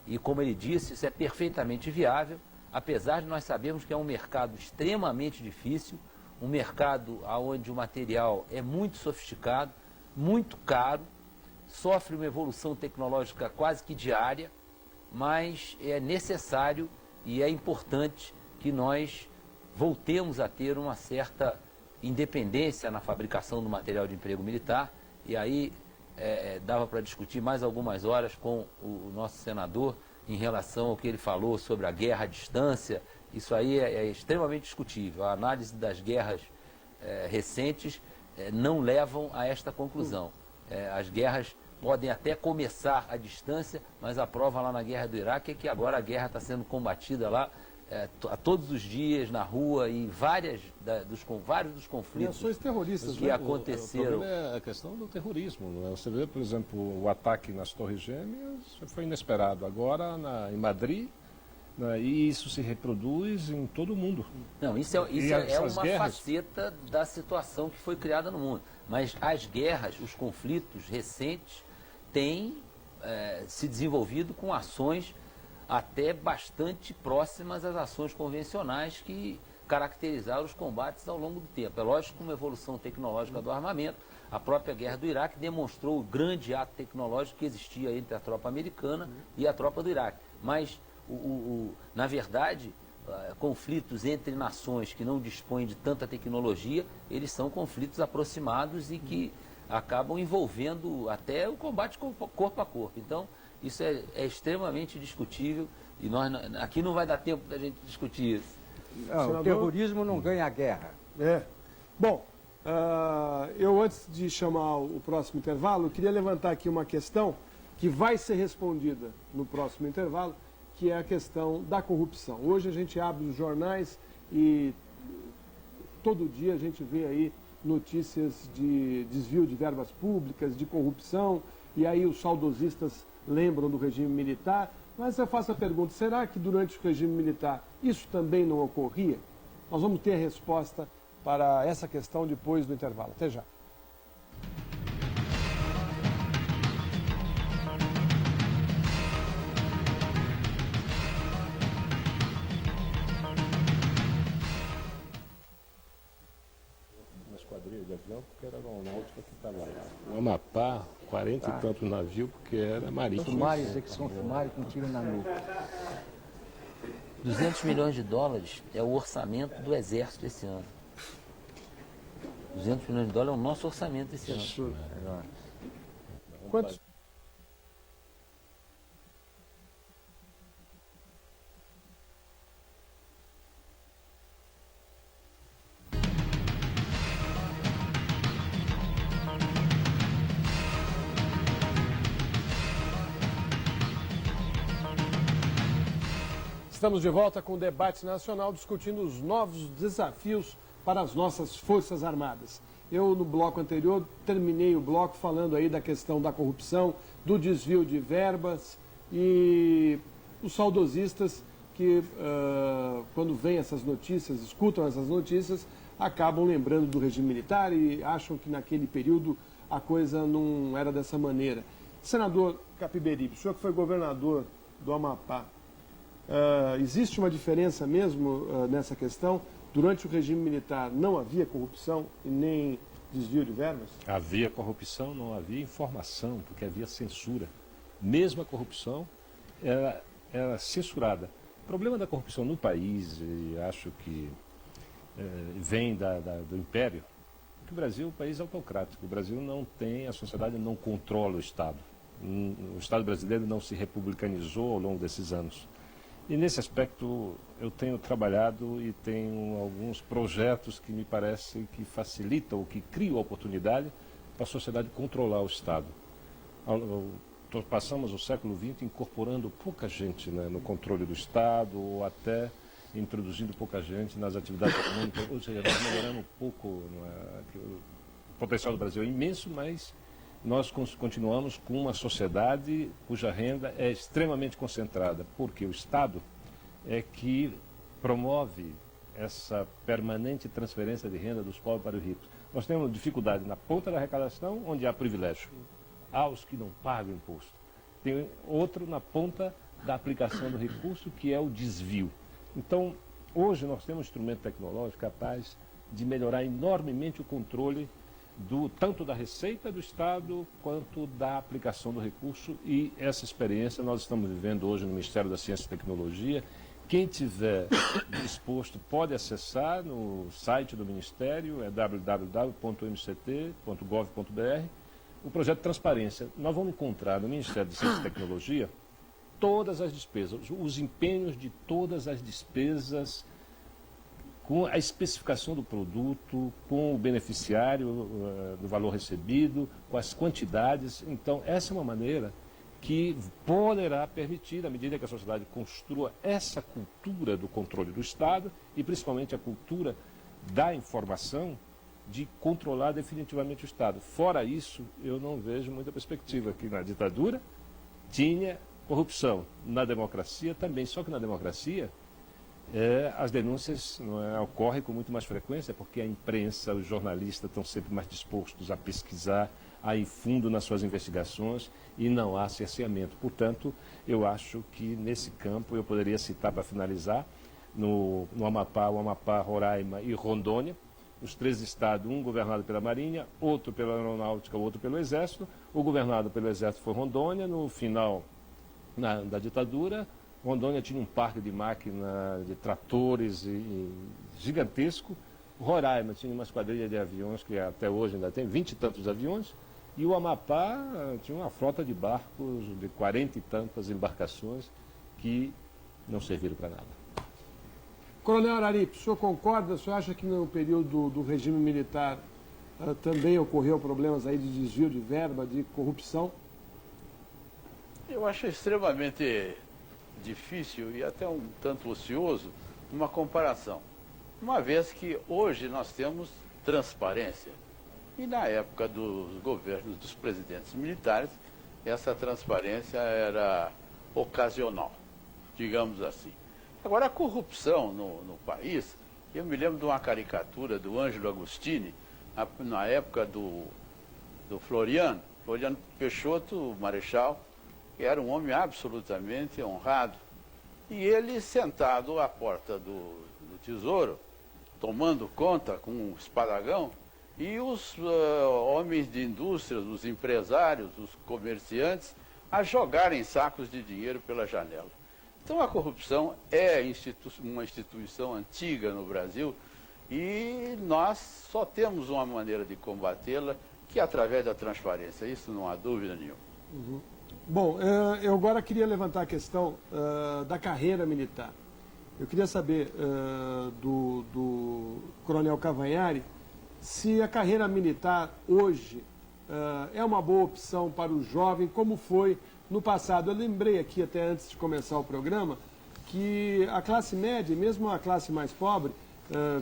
E como ele disse, isso é perfeitamente viável, apesar de nós sabermos que é um mercado extremamente difícil, um mercado onde o material é muito sofisticado, muito caro, sofre uma evolução tecnológica quase que diária, mas é necessário e é importante que nós voltemos a ter uma certa independência na fabricação do material de emprego militar. E aí dava para discutir mais algumas horas com o nosso senador em relação ao que ele falou sobre a guerra à distância. Isso aí é extremamente discutível. A análise das guerras recentes não levam a esta conclusão. As guerras podem até começar à distância, mas a prova lá na guerra do Iraque é que agora a guerra está sendo combatida lá a todos os dias na rua e vários dos conflitos ações terroristas que aconteceram. O problema é a questão do terrorismo. Não é? Você vê, por exemplo, o ataque nas Torres Gêmeas foi inesperado. Agora em Madrid, né? E isso se reproduz em todo o mundo. Não, isso é uma faceta da situação que foi criada no mundo. Mas as guerras, os conflitos recentes têm se desenvolvido com ações até bastante próximas às ações convencionais que caracterizaram os combates ao longo do tempo. É lógico que uma evolução tecnológica do armamento, a própria guerra do Iraque demonstrou o grande ato tecnológico que existia entre a tropa americana e a tropa do Iraque. Mas, na verdade, conflitos entre nações que não dispõem de tanta tecnologia, eles são conflitos aproximados e que acabam envolvendo até o combate corpo a corpo. Então, isso é extremamente discutível e nós aqui não vai dar tempo da gente discutir isso. Não, o terrorismo não ganha a guerra. Bom, eu antes de chamar o próximo intervalo, eu queria levantar aqui uma questão que vai ser respondida no próximo intervalo, que é a questão da corrupção. Hoje a gente abre os jornais e todo dia a gente vê aí notícias de desvio de verbas públicas, de corrupção, e aí os saudosistas lembram do regime militar. Mas eu faço a pergunta, será que durante o regime militar isso também não ocorria? Nós vamos ter a resposta para essa questão depois do intervalo. Até já. Uma esquadrilha de avião, porque era a aeronáutica que estava lá. O Amapá, 40 e tantos navios, porque era marinho. Fumares, execução sumária com tiro na nuca. 200 milhões de dólares é o orçamento do Exército esse ano. 200 milhões de dólares é o nosso orçamento esse ano. Quantos? Estamos de volta com o debate nacional discutindo os novos desafios para as nossas Forças Armadas. Eu, no bloco anterior, terminei o bloco falando aí da questão da corrupção, do desvio de verbas e os saudosistas que, quando veem essas notícias, escutam essas notícias, acabam lembrando do regime militar e acham que naquele período a coisa não era dessa maneira. Senador Capiberibe, o senhor que foi governador do Amapá, existe uma diferença mesmo nessa questão? Durante o regime militar não havia corrupção e nem desvio de verbas? Havia corrupção, não havia informação, porque havia censura. Mesmo a corrupção era censurada. O problema da corrupção no país, e acho que vem do Império, que o Brasil é um país autocrático. O Brasil não tem, a sociedade não controla o Estado. O Estado brasileiro não se republicanizou ao longo desses anos. E nesse aspecto eu tenho trabalhado e tenho alguns projetos que me parecem que facilitam, ou que criam a oportunidade para a sociedade controlar o Estado. Passamos o século XX incorporando pouca gente, né, no controle do Estado, ou até introduzindo pouca gente nas atividades econômicas. Ou seja, nós melhoramos um pouco. O potencial do Brasil é imenso, mas nós continuamos com uma sociedade cuja renda é extremamente concentrada, porque o Estado é que promove essa permanente transferência de renda dos pobres para os ricos. Nós temos dificuldade na ponta da arrecadação, onde há privilégio. Há os que não pagam imposto. Tem outro na ponta da aplicação do recurso, que é o desvio. Então, hoje nós temos um instrumento tecnológico capaz de melhorar enormemente o controle tanto da receita do Estado quanto da aplicação do recurso, e essa experiência nós estamos vivendo hoje no Ministério da Ciência e Tecnologia. Quem tiver disposto pode acessar no site do Ministério, é www.mct.gov.br, o projeto de transparência. Nós vamos encontrar no Ministério da Ciência e Tecnologia todas as despesas, os empenhos de todas as despesas, com a especificação do produto, com o beneficiário do valor recebido, com as quantidades. Então, essa é uma maneira que poderá permitir, à medida que a sociedade construa essa cultura do controle do Estado e principalmente a cultura da informação, de controlar definitivamente o Estado. Fora isso, eu não vejo muita perspectiva, que na ditadura tinha corrupção, na democracia também, só que na democracia as denúncias ocorrem com muito mais frequência, porque a imprensa, os jornalistas estão sempre mais dispostos a pesquisar, a ir fundo nas suas investigações, e não há cerceamento. Portanto, eu acho que nesse campo eu poderia citar, para finalizar, no Amapá, o Amapá, Roraima e Rondônia, os três estados, um governado pela Marinha, outro pela Aeronáutica, outro pelo Exército. O governado pelo Exército foi Rondônia. No final da ditadura, Rondônia tinha um parque de máquina, de tratores gigantesco. Roraima tinha uma esquadrilha de aviões, que até hoje ainda tem 20 e tantos aviões. E o Amapá tinha uma frota de barcos de 40 e tantas embarcações que não serviram para nada. Coronel Araripe, o senhor concorda? O senhor acha que no período do regime militar também ocorreu problemas aí de desvio de verba, de corrupção? Eu acho extremamente difícil e até um tanto ocioso uma comparação. Uma vez que hoje nós temos transparência. E na época dos governos dos presidentes militares, essa transparência era ocasional, digamos assim. Agora, a corrupção no país, eu me lembro de uma caricatura do Ângelo Agostini, na época do Floriano Peixoto, o marechal, que era um homem absolutamente honrado. E ele sentado à porta do Tesouro, tomando conta com um espadagão, e os homens de indústria, os empresários, os comerciantes, a jogarem sacos de dinheiro pela janela. Então a corrupção é uma instituição antiga no Brasil e nós só temos uma maneira de combatê-la, que é através da transparência. Isso não há dúvida nenhuma. Uhum. Bom, eu agora queria levantar a questão da carreira militar. Eu queria saber do Coronel Cavanhari se a carreira militar hoje é uma boa opção para o jovem, como foi no passado. Eu lembrei aqui, até antes de começar o programa, que a classe média, mesmo a classe mais pobre,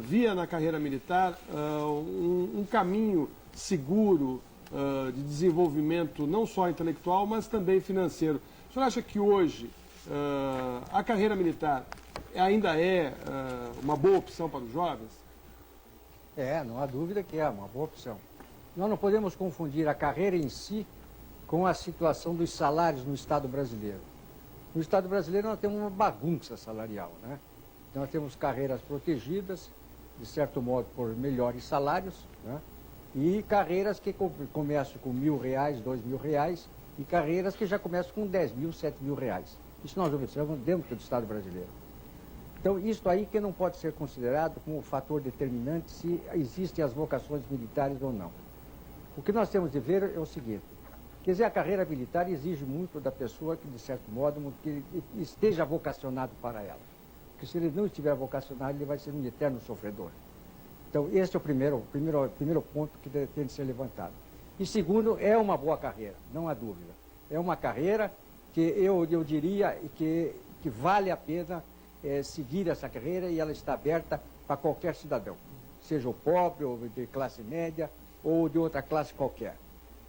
via na carreira militar um caminho seguro de desenvolvimento não só intelectual, mas também financeiro. O senhor acha que hoje a carreira militar ainda é uma boa opção para os jovens? Não há dúvida que é uma boa opção. Nós não podemos confundir a carreira em si com a situação dos salários no Estado brasileiro. No Estado brasileiro nós temos uma bagunça salarial, né? Nós temos carreiras protegidas, de certo modo, por melhores salários, né? E carreiras que começam com R$1.000, R$2.000, e carreiras que já começam com R$10.000, R$7.000. Isso nós observamos dentro do Estado brasileiro. Então, isso aí que não pode ser considerado como um fator determinante se existem as vocações militares ou não. O que nós temos de ver é o seguinte: quer dizer, a carreira militar exige muito da pessoa que, de certo modo, que esteja vocacionado para ela. Porque se ele não estiver vocacionado, ele vai ser um eterno sofredor. Então, esse é o primeiro ponto que tem de ser levantado. E segundo, é uma boa carreira, não há dúvida. É uma carreira que eu diria que vale a pena seguir essa carreira, e ela está aberta para qualquer cidadão, seja o pobre, ou de classe média, ou de outra classe qualquer.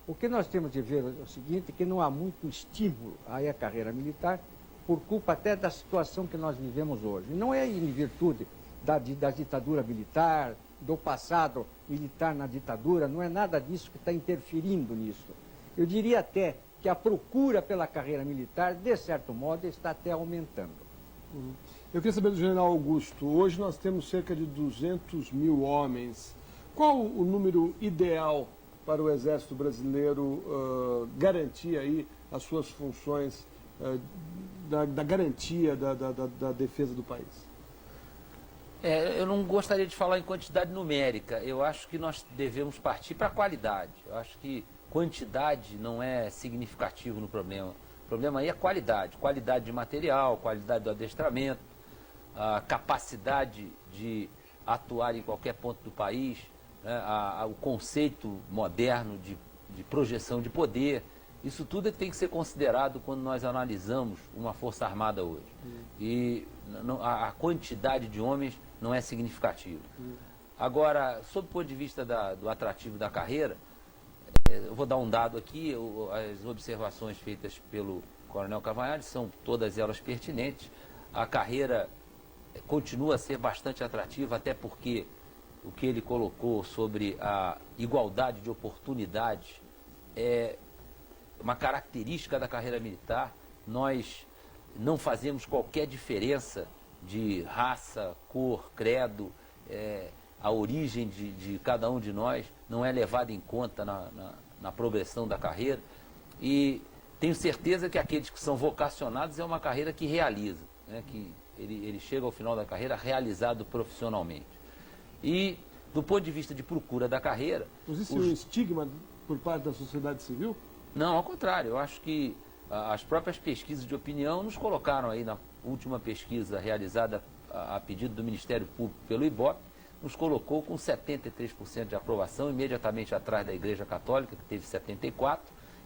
O que nós temos de ver é o seguinte, que não há muito estímulo à carreira militar, por culpa até da situação que nós vivemos hoje. Não é em virtude da ditadura militar, do passado militar na ditadura, não é nada disso que está interferindo nisso. Eu diria até que a procura pela carreira militar, de certo modo, está até aumentando. Eu queria saber do general Augusto, hoje nós temos cerca de 200.000 homens. Qual o número ideal para o Exército Brasileiro garantir aí as suas funções da garantia da defesa do país? Eu não gostaria de falar em quantidade numérica. Eu acho que nós devemos partir para a qualidade. Eu acho que quantidade não é significativo no problema. O problema aí é qualidade. Qualidade de material, qualidade do adestramento, a capacidade de atuar em qualquer ponto do país, né? O conceito moderno de projeção de poder. Isso tudo tem que ser considerado quando nós analisamos uma Força Armada hoje. E a quantidade de homens não é significativa. Agora, sob o ponto de vista do atrativo da carreira, eu vou dar um dado aqui, as observações feitas pelo Coronel Cavanhari são todas elas pertinentes. A carreira continua a ser bastante atrativa, até porque o que ele colocou sobre a igualdade de oportunidades é uma característica da carreira militar. Nós não fazemos qualquer diferença de raça, cor, credo, a origem de cada um de nós não é levada em conta na progressão da carreira. E tenho certeza que aqueles que são vocacionados é uma carreira que realiza, né, que ele chega ao final da carreira realizado profissionalmente. E do ponto de vista de procura da carreira... Existe um estigma por parte da sociedade civil? Não, ao contrário. Eu acho que as próprias pesquisas de opinião nos colocaram aí na última pesquisa realizada a pedido do Ministério Público pelo IBOP, nos colocou com 73% de aprovação, imediatamente atrás da Igreja Católica, que teve 74%,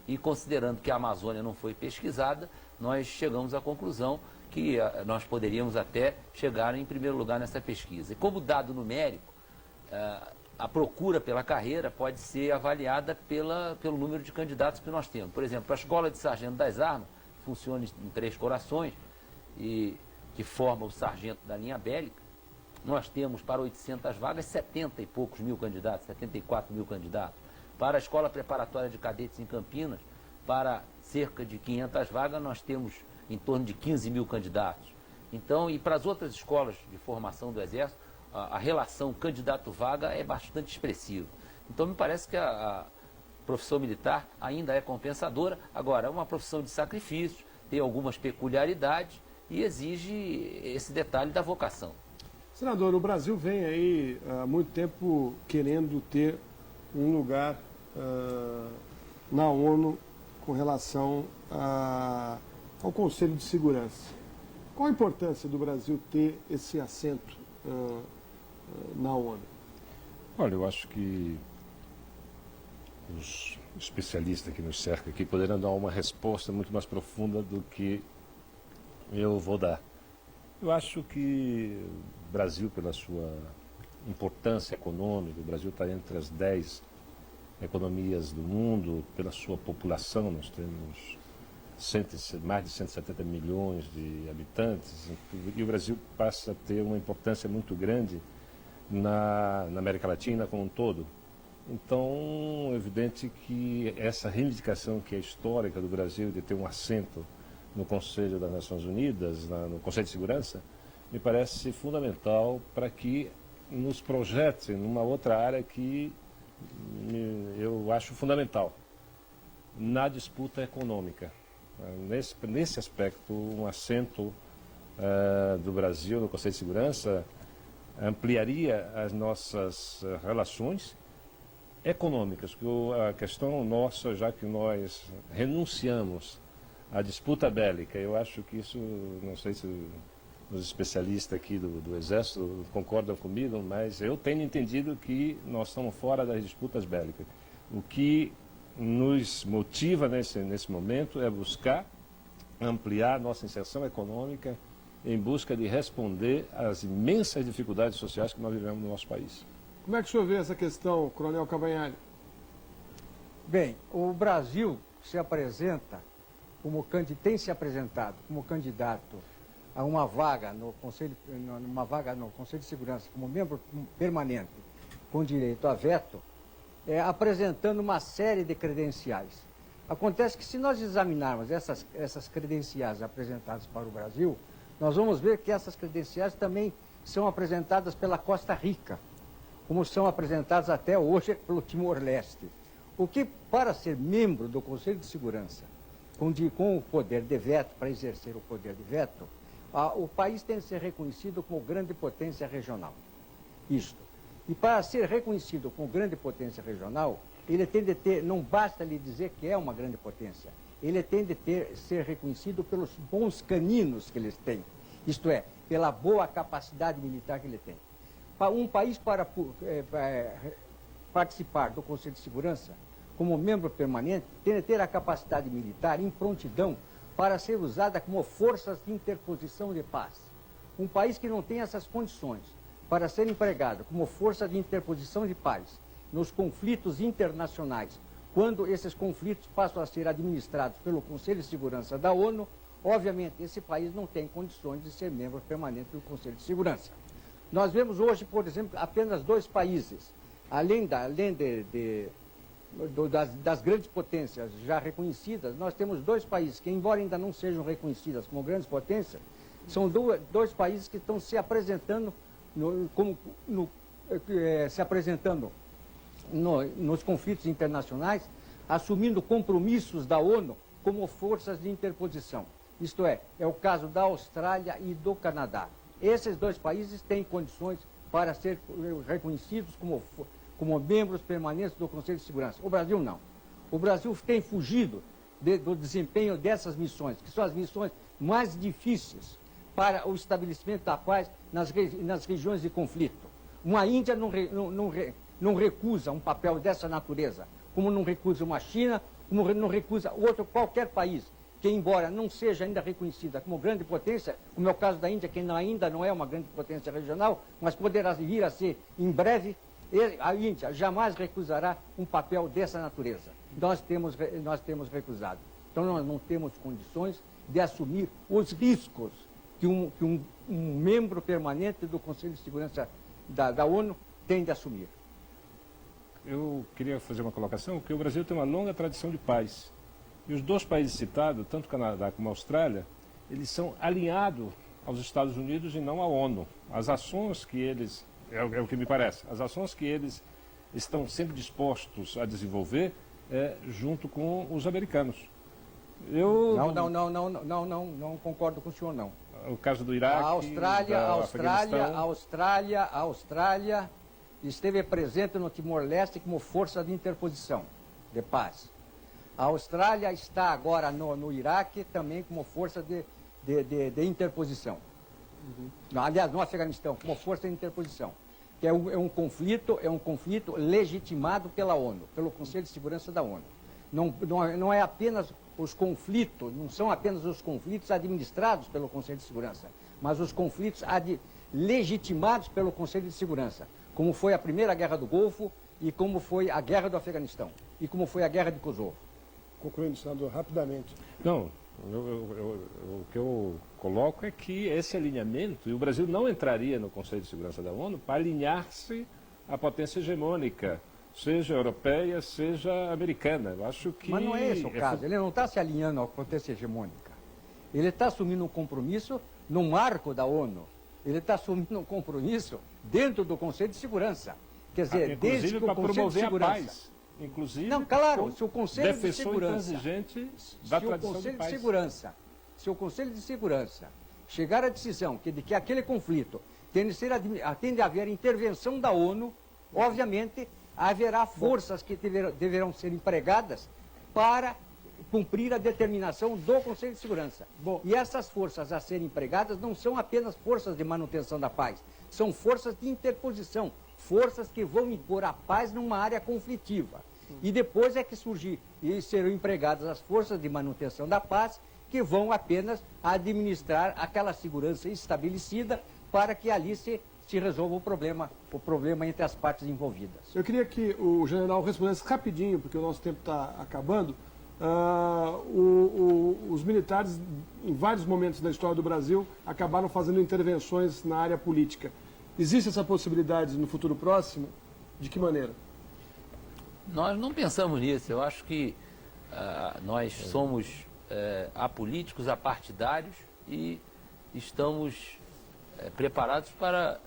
e considerando que a Amazônia não foi pesquisada, nós chegamos à conclusão que nós poderíamos até chegar em primeiro lugar nessa pesquisa. E como dado numérico, a procura pela carreira pode ser avaliada pelo número de candidatos que nós temos. Por exemplo, a Escola de Sargento das Armas, que funciona em Três Corações, e que forma o sargento da linha bélica, nós temos para 800 vagas 70 e poucos mil candidatos, 74 mil candidatos. Para a Escola Preparatória de Cadetes em Campinas, para cerca de 500 vagas, nós temos em torno de 15 mil candidatos. Então, e para as outras escolas de formação do Exército, a relação candidato-vaga é bastante expressiva. Então, me parece que a profissão militar ainda é compensadora. Agora, é uma profissão de sacrifício, tem algumas peculiaridades e exige esse detalhe da vocação. Senador, o Brasil vem aí há muito tempo querendo ter um lugar na ONU com relação ao Conselho de Segurança. Qual a importância do Brasil ter esse assento na ONU? Olha, eu acho que os especialistas que nos cercam aqui poderão dar uma resposta muito mais profunda do que eu vou dar. Eu acho que o Brasil, pela sua importância econômica, o Brasil está entre as 10 economias do mundo, pela sua população, nós temos mais de 170 milhões de habitantes, e o Brasil passa a ter uma importância muito grande na América Latina como um todo. Então, é evidente que essa reivindicação que é histórica do Brasil de ter um assento no Conselho das Nações Unidas, no Conselho de Segurança, me parece fundamental para que nos projete numa outra área que eu acho fundamental, na disputa econômica. Nesse aspecto, um assento do Brasil no Conselho de Segurança ampliaria as nossas relações econômicas, porque a questão nossa, já que nós renunciamos à disputa bélica, eu acho que isso, não sei se os especialistas aqui do Exército concordam comigo, mas eu tenho entendido que nós estamos fora das disputas bélicas. O que nos motiva nesse momento é buscar ampliar nossa inserção econômica em busca de responder às imensas dificuldades sociais que nós vivemos no nosso país. Como é que o senhor vê essa questão, Coronel Cavanhaque? Bem, o Brasil se apresenta tem se apresentado como candidato a uma vaga no Conselho de Segurança como membro permanente com direito a veto, apresentando uma série de credenciais. Acontece que se nós examinarmos essas credenciais apresentadas para o Brasil, nós vamos ver que essas credenciais também são apresentadas pela Costa Rica, como são apresentadas até hoje pelo Timor-Leste. O que, para ser membro do Conselho de Segurança, com o poder de veto, para exercer o poder de veto, o país tem de ser reconhecido como grande potência regional. Isto. E para ser reconhecido como grande potência regional, ele tem de ter, não basta lhe dizer que é uma grande potência, ele tem de ser reconhecido pelos bons caninos que eles têm, isto é, pela boa capacidade militar que ele tem. Um país para participar do Conselho de Segurança, como membro permanente, tem de ter a capacidade militar em prontidão para ser usada como forças de interposição de paz. Um país que não tem essas condições para ser empregado como força de interposição de paz nos conflitos internacionais, quando esses conflitos passam a ser administrados pelo Conselho de Segurança da ONU, obviamente esse país não tem condições de ser membro permanente do Conselho de Segurança. Nós vemos hoje, por exemplo, apenas 2 países, além das grandes potências já reconhecidas, nós temos 2 países que, embora ainda não sejam reconhecidas como grandes potências, são 2 países que estão se apresentando nos conflitos internacionais, assumindo compromissos da ONU como forças de interposição. Isto é o caso da Austrália e do Canadá. Esses 2 países têm condições para ser reconhecidos como membros permanentes do Conselho de Segurança. O Brasil não. O Brasil tem fugido do desempenho dessas missões, que são as missões mais difíceis para o estabelecimento da paz nas regiões de conflito. Uma Índia não recusa um papel dessa natureza, como não recusa uma China, como não recusa qualquer país, que embora não seja ainda reconhecida como grande potência, como é o caso da Índia, que ainda não é uma grande potência regional, mas poderá vir a ser em breve, A Índia jamais recusará um papel dessa natureza. Nós temos recusado. Então, nós não temos condições de assumir os riscos que um membro permanente do Conselho de Segurança da ONU tem de assumir. Eu queria fazer uma colocação, que o Brasil tem uma longa tradição de paz. E os dois países citados, tanto o Canadá como a Austrália, eles são alinhados aos Estados Unidos e não à ONU. As ações que eles, é o que me parece, as ações que eles estão sempre dispostos a desenvolver junto com os americanos. Eu Não concordo com o senhor, não. O caso do Iraque, A Austrália esteve presente no Timor-Leste como força de interposição de paz. A Austrália está agora no Iraque também como força de interposição. Aliás, no Afeganistão, como força de interposição. Que é um conflito legitimado pela ONU, pelo Conselho de Segurança da ONU. Não é apenas os conflitos, não são apenas os conflitos administrados pelo Conselho de Segurança, mas os conflitos legitimados pelo Conselho de Segurança, como foi a Primeira Guerra do Golfo e como foi a Guerra do Afeganistão e como foi a Guerra de Kosovo. Concluindo, senador, rapidamente. Não, o que eu coloco é que esse alinhamento, e o Brasil não entraria no Conselho de Segurança da ONU para alinhar-se à potência hegemônica, seja europeia, seja americana. Eu acho que... Mas não é esse o caso. Ele não está se alinhando à potência hegemônica. Ele está assumindo um compromisso no marco da ONU. Ele está assumindo um compromisso dentro do Conselho de Segurança. Quer dizer, desde que o Conselho de Segurança... Inclusive, não, claro, se o Conselho de Segurança... Se o Conselho de Segurança chegar à decisão de que aquele conflito tem de haver intervenção da ONU, obviamente haverá forças que deverão ser empregadas para cumprir a determinação do Conselho de Segurança. E essas forças a serem empregadas não são apenas forças de manutenção da paz, são forças de interposição, forças que vão impor a paz numa área conflitiva. E depois é que surgir e serão empregadas as forças de manutenção da paz, que vão apenas administrar aquela segurança estabelecida para que ali se resolva o problema entre as partes envolvidas. Eu queria que o general respondesse rapidinho, porque o nosso tempo está acabando. Os militares, em vários momentos da história do Brasil, acabaram fazendo intervenções na área política. Existe essa possibilidade no futuro próximo? De que maneira? Nós não pensamos nisso. Eu acho que nós somos apolíticos, apartidários e estamos preparados para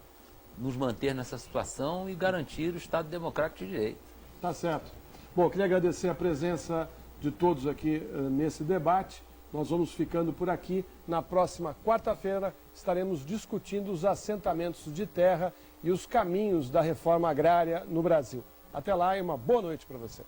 nos manter nessa situação e garantir o Estado Democrático de Direito. Tá certo. Bom, eu queria agradecer a presença de todos aqui nesse debate. Nós vamos ficando por aqui. Na próxima quarta-feira estaremos discutindo os assentamentos de terra e os caminhos da reforma agrária no Brasil. Até lá e uma boa noite para você.